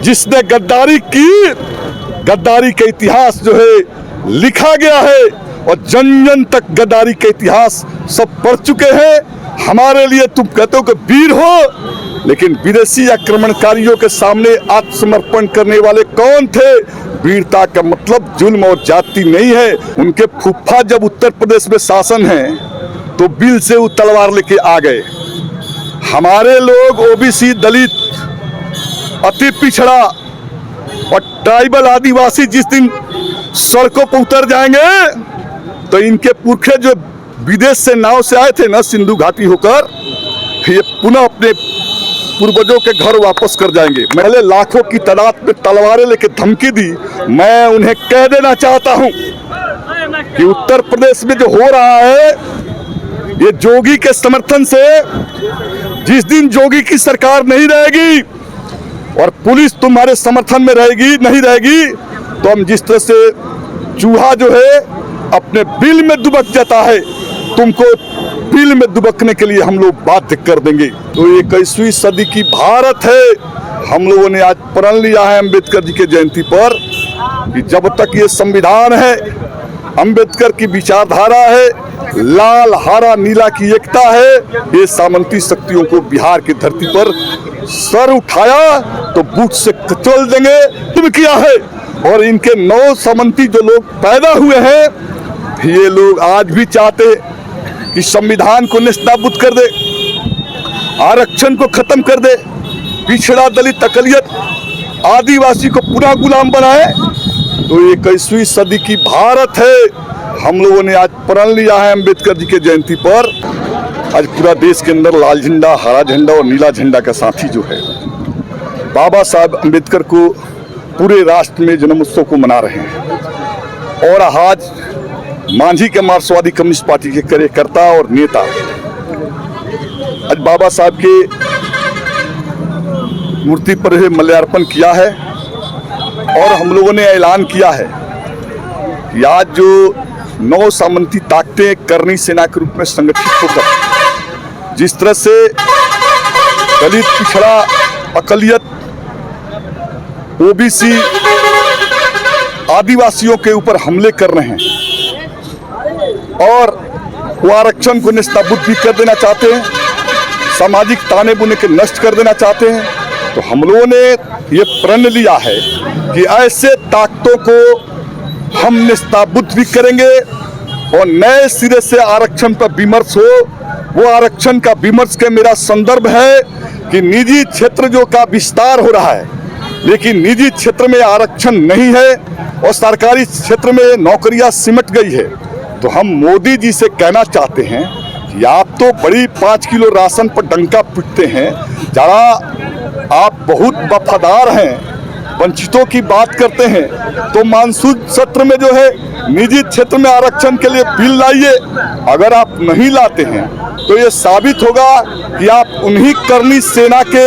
जिसने गद्दारी की, गद्दारी का इतिहास जो है लिखा गया है और जन जन तक गद्दारी का इतिहास सब पढ़ चुके हैं। हमारे लिए तुम कहते हो कि वीर हो, लेकिन विदेशी आक्रमणकारियों के सामने आत्मसमर्पण करने वाले कौन थे? वीरता का मतलब जुल्म और जाति नहीं है। उनके फूफा जब उत्तर प्रदेश में शासन है तो बिल से वो तलवार लेके आ गए। हमारे लोग ओबीसी, दलित, अति पिछड़ा और ट्राइबल आदिवासी जिस दिन सड़कों पर उतर जाएंगे तो इनके पुरखे जो विदेश से नाव से आए थे ना, सिंधु घाटी होकर, ये पुनः अपने पूर्वजों के घर वापस कर जाएंगे। पहले लाखों की तादाद में तलवारें लेके धमकी दी। मैं उन्हें कह देना चाहता हूं कि उत्तर प्रदेश में जो हो रहा है ये जोगी के समर्थन से, जिस दिन जोगी की सरकार नहीं रहेगी और पुलिस तुम्हारे समर्थन में रहेगी, नहीं रहेगी, तो हम जिस तरह से चूहा जो है अपने बिल में दुबक जाता है, तुमको बिल में दुबकने के लिए हम लोग बाध्य कर देंगे। तो ये 21वीं सदी की भारत है। हम लोगों ने आज प्रण लिया है अंबेडकर जी के जयंती पर कि जब तक ये संविधान है, अंबेडकर की विचारधारा है, लाल हरा नीला की एकता है, ये सामंती शक्तियों को बिहार की धरती पर सर उठाया तो बूट से कचल देंगे। तुम किया है और इनके 9 सामंती जो लोग पैदा हुए हैं, ये लोग आज भी चाहते कि संविधान को नेस्तनाबूद कर दे, आरक्षण को खत्म कर दे, पिछड़ा, दलित, अकलियत, आदिवासी को पुनः गुलाम बनाए। तो ये 21वीं सदी की भारत है। हम लोगों ने आज प्रण लिया है अंबेडकर जी के जयंती पर। आज पूरा देश के अंदर लाल झंडा, हरा झंडा और नीला झंडा का साथी जो है, बाबा साहब अंबेडकर को पूरे राष्ट्र में जन्म उत्सव को मना रहे हैं। और आज मांझी के मार्क्सवादी कम्युनिस्ट पार्टी के कार्यकर्ता और नेता आज बाबा साहब के मूर्ति पर माल्यार्पण किया है और हम लोगों ने ऐलान किया है कि आज जो 9 सामंती ताकतें करनी सेना के रूप में संगठित होकर जिस तरह से दलित, पिछड़ा, अकलियत, ओबीसी, आदिवासियों के ऊपर हमले कर रहे हैं और वो आरक्षण को नेस्तनाबूद भी कर देना चाहते हैं, सामाजिक ताने बुने के नष्ट कर देना चाहते हैं, तो हम लोगों ने ये प्रण लिया है कि ऐसे ताकतों को हम नेस्तनाबूद भी करेंगे और नए सिरे से आरक्षण पर विमर्श हो। वो आरक्षण का विमर्श के मेरा संदर्भ है कि निजी क्षेत्र जो का विस्तार हो रहा है, लेकिन निजी क्षेत्र में आरक्षण नहीं है और सरकारी क्षेत्र में नौकरियां सिमट गई है। तो हम मोदी जी से कहना चाहते हैं कि आप तो बड़ी 5 किलो राशन पर डंका पीटते हैं, जरा आप बहुत वफादार हैं, वंचितों की बात करते हैं, तो मानसून सत्र में जो है निजी क्षेत्र में आरक्षण के लिए बिल लाइए। अगर आप नहीं लाते हैं तो ये साबित होगा कि आप उन्हीं करनी सेना के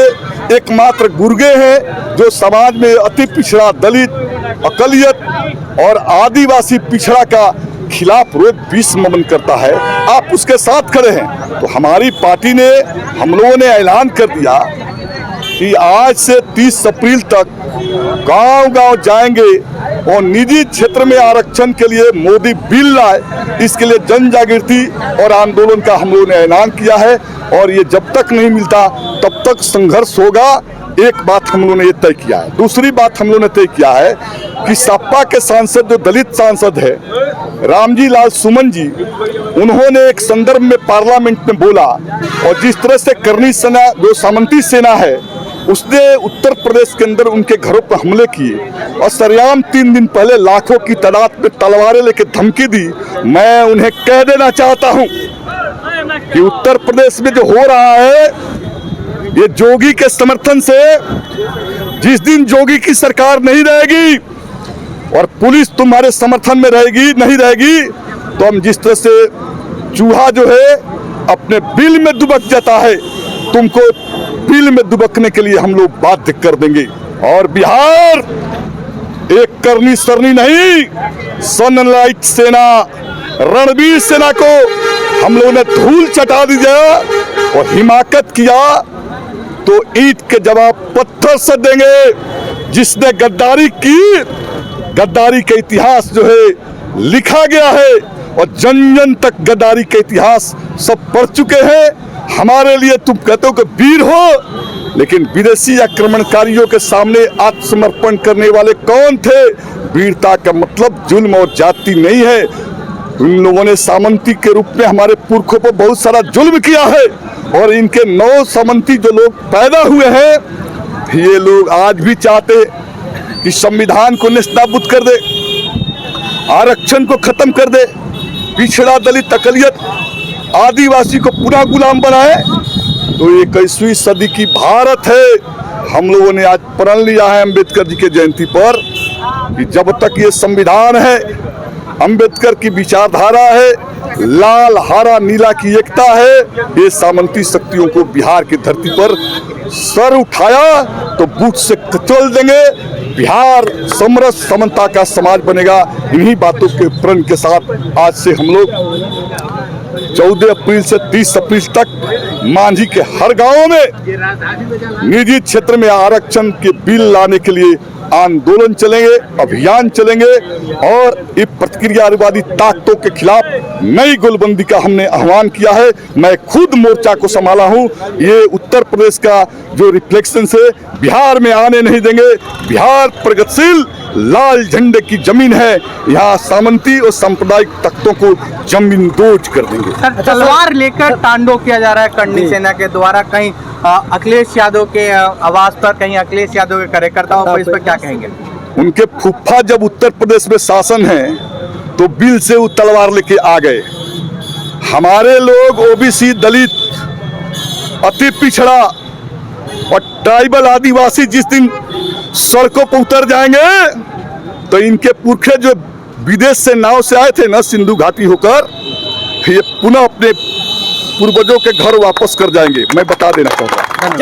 एकमात्र गुर्गे हैं जो समाज में अति पिछड़ा, दलित, अकलियत और आदिवासी पिछड़ा का खिलाफ रोज विष ममन करता है। आप उसके साथ खड़े हैं। तो हमारी पार्टी ने, हम लोगों ने ऐलान कर दिया कि आज से 30 अप्रैल तक गांव-गांव जाएंगे और निजी क्षेत्र में आरक्षण के लिए मोदी बिल लाए, इसके लिए जन जागृति और आंदोलन का हम लोगों ने ऐलान किया है और ये जब तक नहीं मिलता तब तक संघर्ष होगा। एक बात हम लोगों ने ये तय किया है। दूसरी बात हम लोगों ने तय किया है कि सपा के सांसद, जो दलित सांसद है रामजी लाल सुमन जी, उन्होंने एक संदर्भ में पार्लियामेंट में बोला और जिस तरह से करनी सेना, जो सामंती सेना है, उसने उत्तर प्रदेश के अंदर उनके घरों पर हमले किए और सरेआम 3 दिन पहले लाखों की तादाद में तलवारें लेके धमकी दी। मैं उन्हें कह देना चाहता हूं कि उत्तर प्रदेश में जो हो रहा है ये जोगी के समर्थन से, जिस दिन जोगी की सरकार नहीं रहेगी और पुलिस तुम्हारे समर्थन में रहेगी, नहीं रहेगी, तो हम जिस तरह से चूहा जो है अपने बिल में दुबक जाता है, तुमको बिल में दुबकने के लिए हम लोग बाध्य कर देंगे। और बिहार एक करनी सरनी नहीं, सनलाइट सेना, रणवीर सेना को हम लोगों ने धूल चटा दी और हिमाकत किया तो ईंट के जवाब पत्थर से देंगे। जिसने गद्दारी की, गद्दारी का इतिहास जो है लिखा गया है और जन जन तक गद्दारी का इतिहास सब पढ़ चुके हैं। हमारे लिए तुम कहते हो कि वीर हो, लेकिन विदेशी आक्रमणकारियों के सामने आत्मसमर्पण करने वाले कौन थे? वीरता का मतलब जुल्म और जाति नहीं है। इन लोगों ने सामंती के रूप में हमारे पुरखों पर बहुत सारा जुल्म किया है और इनके 9 सामंती जो लोग पैदा हुए हैं, ये लोग आज भी चाहते कि संविधान को नेस्तनाबूद कर दे, आरक्षण को खत्म कर दे, पिछड़ा दलित अकलियत आदिवासी को पुनः गुलाम बनाए। तो ये 21वीं सदी की भारत है। हम लोगों ने आज प्रण लिया है अंबेडकर जी के जयंती पर कि जब तक ये संविधान है, अंबेडकर की विचारधारा है, लाल हरा नीला की एकता है, ये सामंती शक्तियों को बिहार की धरती पर सर उठाया तो बूथ से कचल देंगे। बिहार समरस समता का समाज बनेगा। इन्हीं बातों के प्रण के साथ आज से हम लोग 14 अप्रैल से 30 अप्रैल तक मांझी के हर गांव में निजी क्षेत्र में आरक्षण के बिल लाने के लिए आंदोलन चलेंगे, अभियान चलेंगे और ये प्रतिक्रियावादी ताकतों के खिलाफ नई गोलबंदी का हमने आह्वान किया है। मैं खुद मोर्चा को संभाला हूँ। ये उत्तर प्रदेश का जो रिफ्लेक्शन से बिहार में आने नहीं देंगे। बिहार प्रगतिशील लाल झंडे की जमीन है। यहाँ सामंती और सांप्रदायिक तख्तों को जमीन दोज कर देंगे। तलवार लेकर तांडव किया जा रहा है करनी सेना के द्वारा। कहीं अखिलेश यादव के आवाज पर, कहीं अखिलेश यादव के कार्यकर्ताओं पर, इस पर क्या कहेंगे? उनके फूफा जब उत्तर प्रदेश में शासन है तो बिल से वो तलवार लेके आ गए। हमारे लोग ओबीसी, दलित, अति पिछड़ा और ट्राइबल आदिवासी जिस दिन सड़कों पर उतर जाएंगे तो इनके पुरखे जो विदेश से नाव से आए थे ना, सिंधु घाटी होकर, ये पुनः अपने पूर्वजों के घर वापस कर जाएंगे। मैं बता देना चाहता हूँ।